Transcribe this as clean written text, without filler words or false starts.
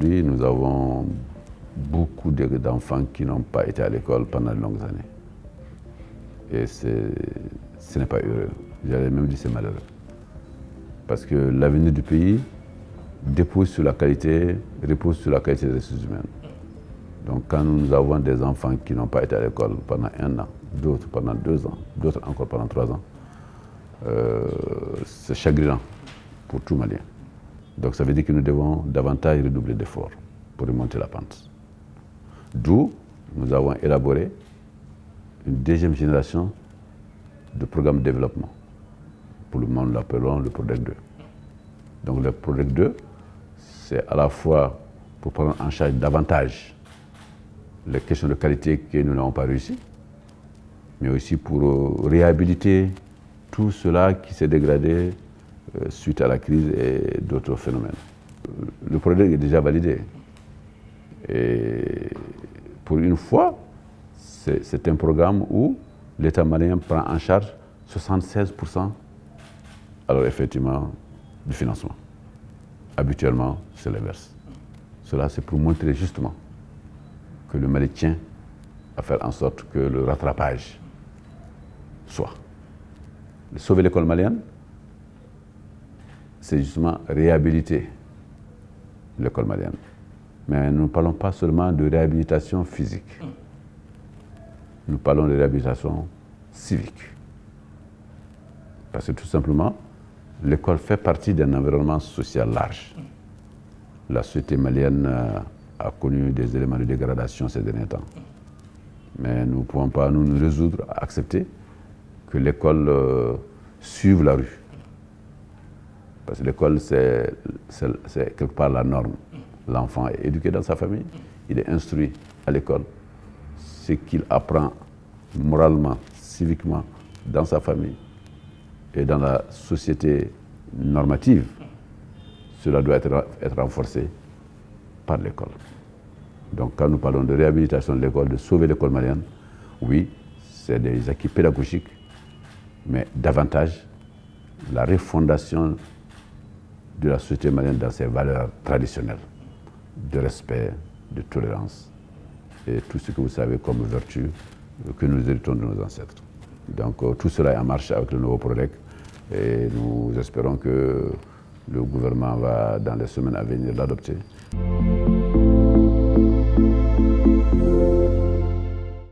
Aujourd'hui, nous avons beaucoup d'enfants qui n'ont pas été à l'école pendant de longues années. Et ce n'est pas heureux. J'allais même dire que c'est malheureux. Parce que l'avenir du pays repose sur la qualité des ressources humaines. Donc quand nous avons des enfants qui n'ont pas été à l'école pendant 1 an, d'autres pendant 2 ans, d'autres encore pendant 3 ans, c'est chagrinant pour tout Malien. Donc ça veut dire que nous devons davantage redoubler d'efforts pour remonter la pente. D'où nous avons élaboré une deuxième génération de programmes de développement. Pour le moment, nous l'appelons le PRODEC 2. Donc le PRODEC 2, c'est à la fois pour prendre en charge davantage les questions de qualité que nous n'avons pas réussi, mais aussi pour réhabiliter tout cela qui s'est dégradé suite à la crise et d'autres phénomènes. Le PRODEC est déjà validé. Et pour une fois, c'est un programme où l'État malien prend en charge 76%, alors effectivement, du financement. Habituellement, c'est l'inverse. Cela, c'est pour montrer justement que le Mali tient à faire en sorte que le rattrapage soit. Sauver l'école malienne, c'est justement réhabiliter l'école malienne. Mais nous ne parlons pas seulement de réhabilitation physique. Nous parlons de réhabilitation civique. Parce que tout simplement, l'école fait partie d'un environnement social large. La société malienne a connu des éléments de dégradation ces derniers temps. Mais nous ne pouvons pas nous résoudre à accepter que l'école suive la rue. Parce que l'école, c'est quelque part la norme. L'enfant est éduqué dans sa famille, il est instruit à l'école. Ce qu'il apprend moralement, civiquement, dans sa famille et dans la société normative, cela doit être renforcé par l'école. Donc quand nous parlons de réhabilitation de l'école, de sauver l'école malienne, oui, c'est des acquis pédagogiques, mais davantage la refondation de la société malienne dans ses valeurs traditionnelles, de respect, de tolérance et tout ce que vous savez comme vertu que nous héritons de nos ancêtres. Donc tout cela est en marche avec le nouveau PRODEC et nous espérons que le gouvernement va, dans les semaines à venir, l'adopter.